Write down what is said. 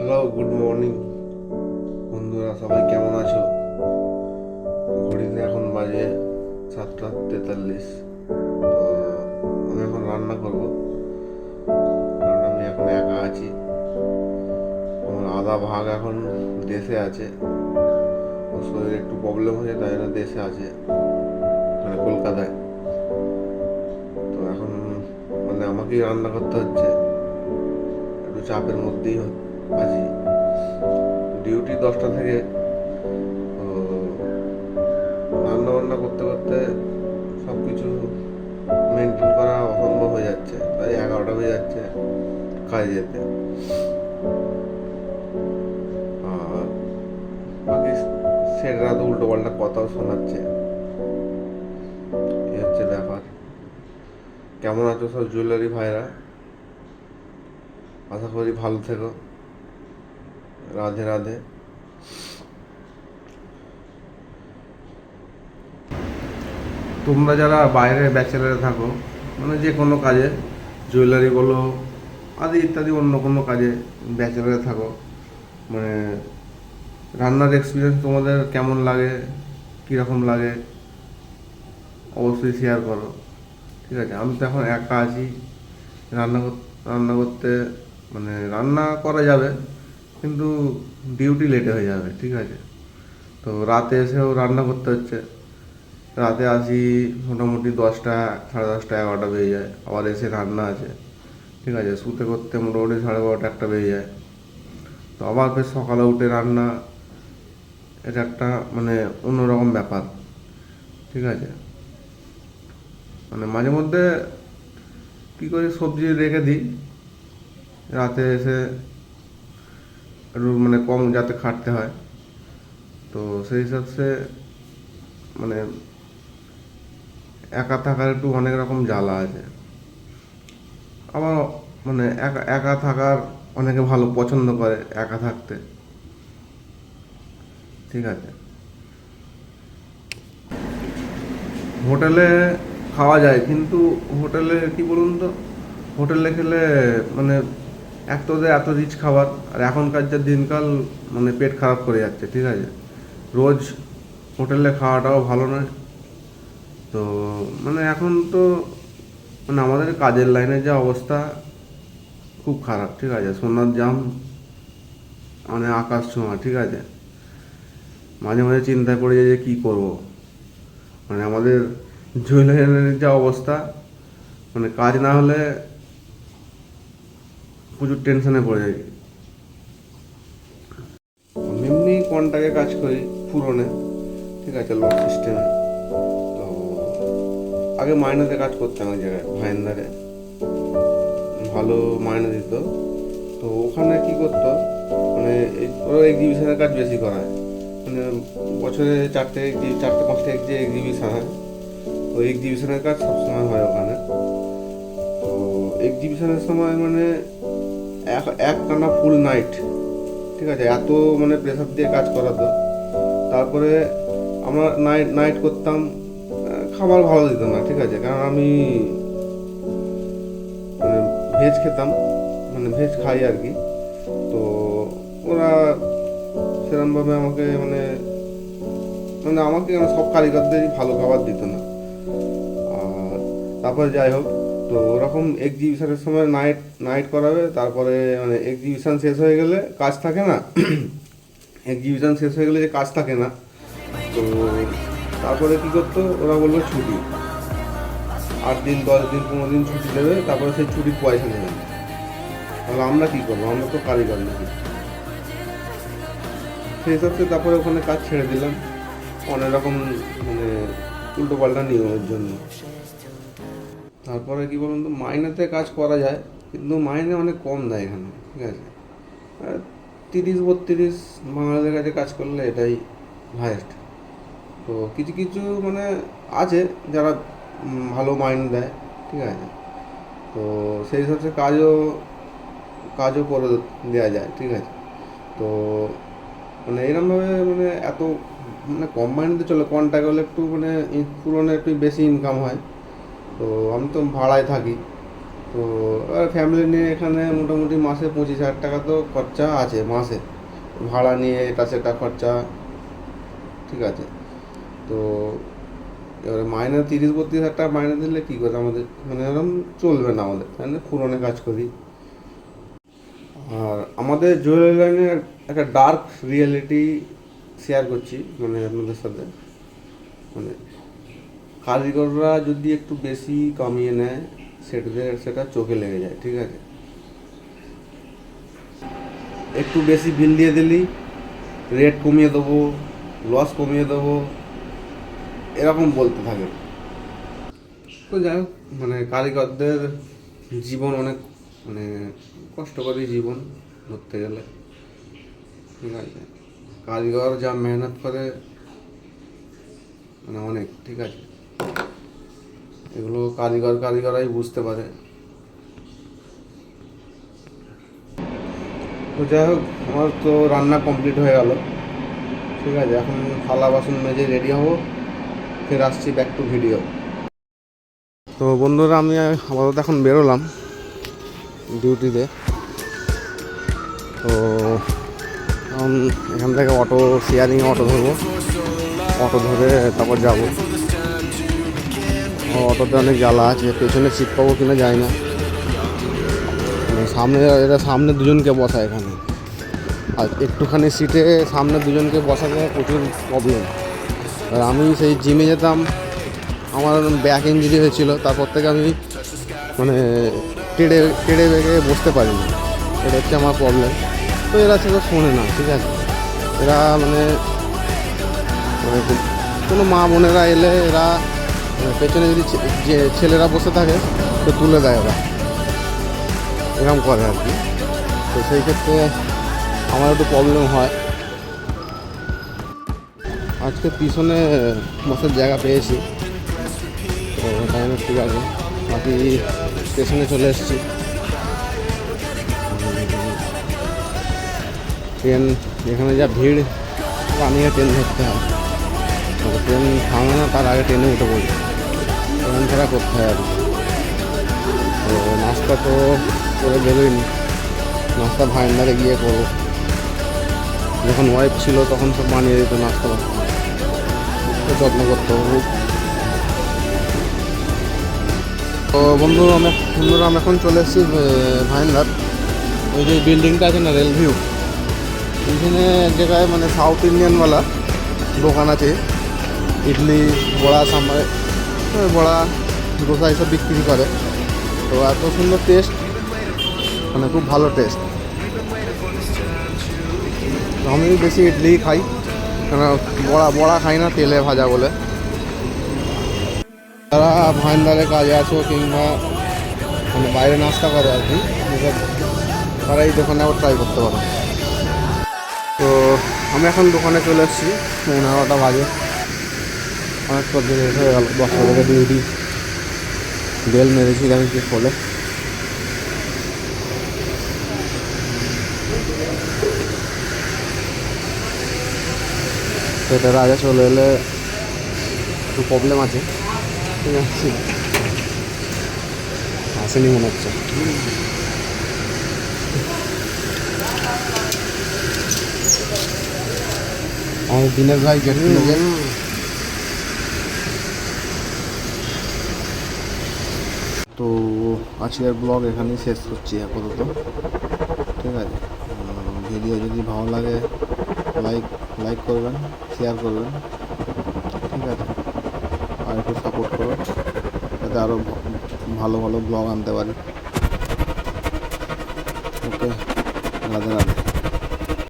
Hello, good morning বন্ধুরা, সবাই কেমন আছো? ঘড়িতে এখন বাজে 7:43। তো আমি এখন রান্না করব, কারণ আমি এখন একা আছি। আমার আধা ভাগ এখন দেশে আছে, ওর শরীরে একটু প্রবলেম হয়েছে, তাই জন্য দেশে আছে, মানে কলকাতায়। তো এখন মানে আমাকেই রান্না করতে হচ্ছে, একটু চাপের মধ্যেই আছি। ডিউটি 10টা থেকে। তো রান্না বান্না করতে করতে সব কিছু মেনটেন করা অসম্ভব হয়ে যাচ্ছে, তাই 11টা হয়ে যাচ্ছে কাজে যেতে। আর বাকি সেটা তো উল্টো পাল্টা কথাও শোনাচ্ছে, এই হচ্ছে ব্যাপার। কেমন আছো সব জুয়েলারি ভাইরা? আশা করি ভালো থেকো। রাধে রাধে। তোমরা যারা বাইরে ব্যাচেলারে থাকো, মানে যে কোনো কাজে, জুয়েলারি বলো আদি ইত্যাদি অন্য কোনো কাজে ব্যাচেলারে থাকো, মানে রান্নার এক্সপিরিয়েন্স তোমাদের কেমন লাগে, কীরকম লাগে, অবশ্যই শেয়ার করো। ঠিক আছে, আমি তো এখন একা আছি। রান্না করতে মানে রান্না করা যাবে, কিন্তু ডিউটি লেটে হয়ে যাবে। ঠিক আছে, তো রাতে এসেও রান্না করতে হচ্ছে। রাতে আসি মোটামুটি 10টা, 10:30, 11টা বেজে যায়, আবার এসে রান্না আছে। ঠিক আছে, শুতে করতে মোটামুটি 12:30, 1টা বেজে যায়। তো আবার ফের সকালে উঠে রান্না, এটা একটা মানে অন্যরকম ব্যাপার। ঠিক আছে, মানে মাঝে মধ্যে কী করি, সবজি রেখে দিই, রাতে এসে একটু মানে কম যাতে খাটতে হয়। তো সেই হিসাবে মানে একা থাকার একটু অনেক রকম জ্বালা আছে। আবার মানে একা একা থাকার অনেকে ভালো পছন্দ করে একা থাকতে। ঠিক আছে, হোটেলে খাওয়া যায়, কিন্তু হোটেলে কি বলুন তো, হোটেলে খেলে মানে এক তো ওদের এত রিচ খাবার, আর এখনকার যা দিনকাল, মানে পেট খারাপ করে যাচ্ছে। ঠিক আছে, রোজ হোটেলে খাওয়াটাও ভালো নয়। তো মানে এখন তো মানে আমাদের কাজের লাইনের যা অবস্থা, খুব খারাপ। ঠিক আছে, সোনার দাম মানে আকাশ ছোঁয়া। ঠিক আছে, মাঝে মাঝে চিন্তায় পড়ে যায় যে কী করবো। মানে আমাদের জুয়েলারির যা অবস্থা, মানে কাজ না হলে প্রচুর টেনশনে পড়ে যাই। আমি এমনি কন্ট্রাক্টে কাজ করি পুরনে। ঠিক আছে, লক সিস্টেমে। তো আগে মাইনেতে কাজ করতাম এক জায়গায় ভাইন্দারে, ভালো মাইনে দিত। তো ওখানে কি করতো, মানে ওরা এক্সিবিশনের কাজ বেশি করায়। মানে বছরে 4টে 5টে এক্সিবিশন হয়। তো এক্সিবিশনের কাজ সবসময় হয় ওখানে। তো এক্সিবিশনের সময় মানে এক টানা ফুল নাইট। ঠিক আছে, এত মানে প্রেসার দিয়ে কাজ করাতো। তারপরে আমরা নাইট নাইট করতাম, খাবার ভালো দিত না। ঠিক আছে, কারণ আমি মানে ভেজ খেতাম, মানে ভেজ খাই আর কি। তো ওরা সেরমভাবে আমাকে মানে মানে আমাকে মানে সব কারিগরদেরই ভালো খাবার দিত না। আর তারপরে যাই হোক, তো ওরকম এক্সিবিশনের সময় নাইট নাইট করাবে, তারপরে মানে এক্সিবিশন শেষ হয়ে গেলে কাজ থাকে না। এক্সিবিশন শেষ হয়ে গেলে যে কাজ থাকে না, তো তারপরে কী করতো, ওরা বললো ছুটি, 8 দিন 10 দিন 15 দিন ছুটি দেবে, তারপরে সেই ছুটির পয়সা নেবে না। তাহলে আমরা কী করবো, আমরা তো কারিগর নাকি। সেই হিসাবে তারপরে ওখানে কাজ ছেড়ে দিলাম, অনেক রকম মানে উল্টো পাল্টা নিয়মের জন্য। তারপরে কি বলুন তো, মাইনেতে কাজ করা যায়, কিন্তু মাইনে অনেক কম দেয় এখানে। ঠিক আছে, 30-32 বাঙালিদের কাছে কাজ করলে এটাই হায়েস্ট। তো কিছু কিছু মানে আছে যারা ভালো মাইনে দেয়। ঠিক আছে, তো সেই হিসাবে কাজও কাজও করে দেওয়া যায়। ঠিক আছে, তো মানে এরমভাবে মানে এত মানে কম মাইনেতে চলে, কন্ট্রাক্ট হলে একটু মানে পুরনো একটু বেশি ইনকাম হয়। তো আমি তো ভাড়ায় থাকি, তো ফ্যামিলি নিয়ে এখানে মোটামুটি মাসে 25,000 টাকা তো খরচা আছে মাসে, ভাড়া নিয়ে এটা সেটা খরচা, ঠিক আছে। তো এবারে মাইনে 30-32 হাজার টাকা মাইনে দিলে কী করে আমাদের, মানে এরকম চলবে না আমাদের, তাই না, পুরোনো কাজ করি। আর আমাদের জুয়েলারি লাইনের একটা ডার্ক রিয়েলিটি শেয়ার করছি মানে আপনাদের সাথে। মানে কারিগররা যদি একটু বেশি কমিয়ে নেয় সেটা চোখে লেগে যায়, ঠিক আছে। একটু বেশি বিল দিয়ে দিলি রেট কমিয়ে দেবো, লস কমিয়ে দেবো, এরকম বলতে থাকে। তো যাই হোক, মানে কারিগরদের জীবন অনেক মানে কষ্টকরই জীবন ধরতে গেলে, ঠিক আছে। কারিগর যা মেহনত করে মানে অনেক, ঠিক আছে। এগুলো কারিগরাই বুঝতে পারে। তো যাই হোক, আমার তো রান্না কমপ্লিট হয়ে গেল, ঠিক আছে। এখন থালা বাসন মেজে রেডি হবো, ফের আসছি ব্যাক টু ভিডিও। তো বন্ধুরা, আমি আপাতত এখন বেরোলাম ডিউটিতে। তো এখান থেকে অটো শেয়ারিং অটো ধরবো, অটো ধরে তারপর যাবো। অটোতে অনেক জ্বালা আছে, পেছনে সিট পাবো কিনা যায় না। সামনে দুজনকে বসা এখানে, আর একটুখানি সিটে সামনে দুজনকে বসাতে প্রচুর প্রবলেম। আর আমি সেই জিমে যেতাম, আমার ব্যাক ইঞ্জুরি হয়েছিল, তারপর থেকে আমি মানে টেড়ে বেঁকে বসতে পারিনি, এটা হচ্ছে আমার প্রবলেম। তো এরা সেটা শোনে না, ঠিক আছে। এরা মানে কোনো মা বোনেরা এলে এরা পেছনে যদি যে ছেলেরা বসে থাকে তো তুলে দেয়, ওরা এরকম করে আর কি। তো সেই ক্ষেত্রে আমার একটু প্রবলেম হয়। আজকে পিছনে বসার জায়গা পেয়েছি, তো তাই না, ঠিক আছে। বাকি স্টেশনে চলে এসেছি। ট্রেন এখানে যা ভিড়, পানিয়ে ট্রেন ধরতে হয়। ট্রেন থামে না, তার আগে ট্রেনে উঠে পড়ি, ট্রেন ছাড়া করতে হয় আর কি। তো নাস্তা তো করে বেরোইনি, নাস্তা ভাইন্ডারে গিয়ে করবো। যখন ওয়াইফ ছিল তখন সব বানিয়ে দিত নাস্তা, তো যত্ন করতে হবে। তো বন্ধুরা আমি এখন চলে এসেছি ভাইন্ডার। ওই যে বিল্ডিংটা আছে না, রেল ভিউ, এখানে এক জায়গায় মানে সাউথ ইন্ডিয়ানওয়ালা দোকান আছে, ইডলি, বড়া, সাম্বার, বড়া, ডোসা এসব বিক্রি করে। তো এত সুন্দর টেস্ট, মানে খুব ভালো টেস্ট। আমি বেশি ইডলি খাই, কেন বড়া খাই না, তেলে ভাজা বলে। তারা ভাইন্ডারে কাজে আছো কিংবা মানে বাইরে নাস্তা করে আর কি, তারা এই দোকানে আবার ট্রাই করতে পারে। তো আমি এখন দোকানে চলে এসেছি, 11টা বাজে, অনেক তো লেট হয়ে গেল। 10টা থেকে ডিউটি, বেল মেরেছি, আমি কি খোলে। সেটার আগে চলে এলে একটু প্রবলেম আছে, ঠিক আছে। আসেনি মনে হচ্ছে। আমাদের দিনের ভাই গেট খুলেছে। তো আজকের ব্লগ এখানেই শেষ করছি আপাতত, ঠিক আছে। ভিডিও যদি ভালো লাগে লাইক করবেন, শেয়ার করবেন, ঠিক আছে। আর একটু সাপোর্ট করো, যাতে আরও ভালো ভালো ব্লগ আনতে পারি। ওকে, রাধে রাধে।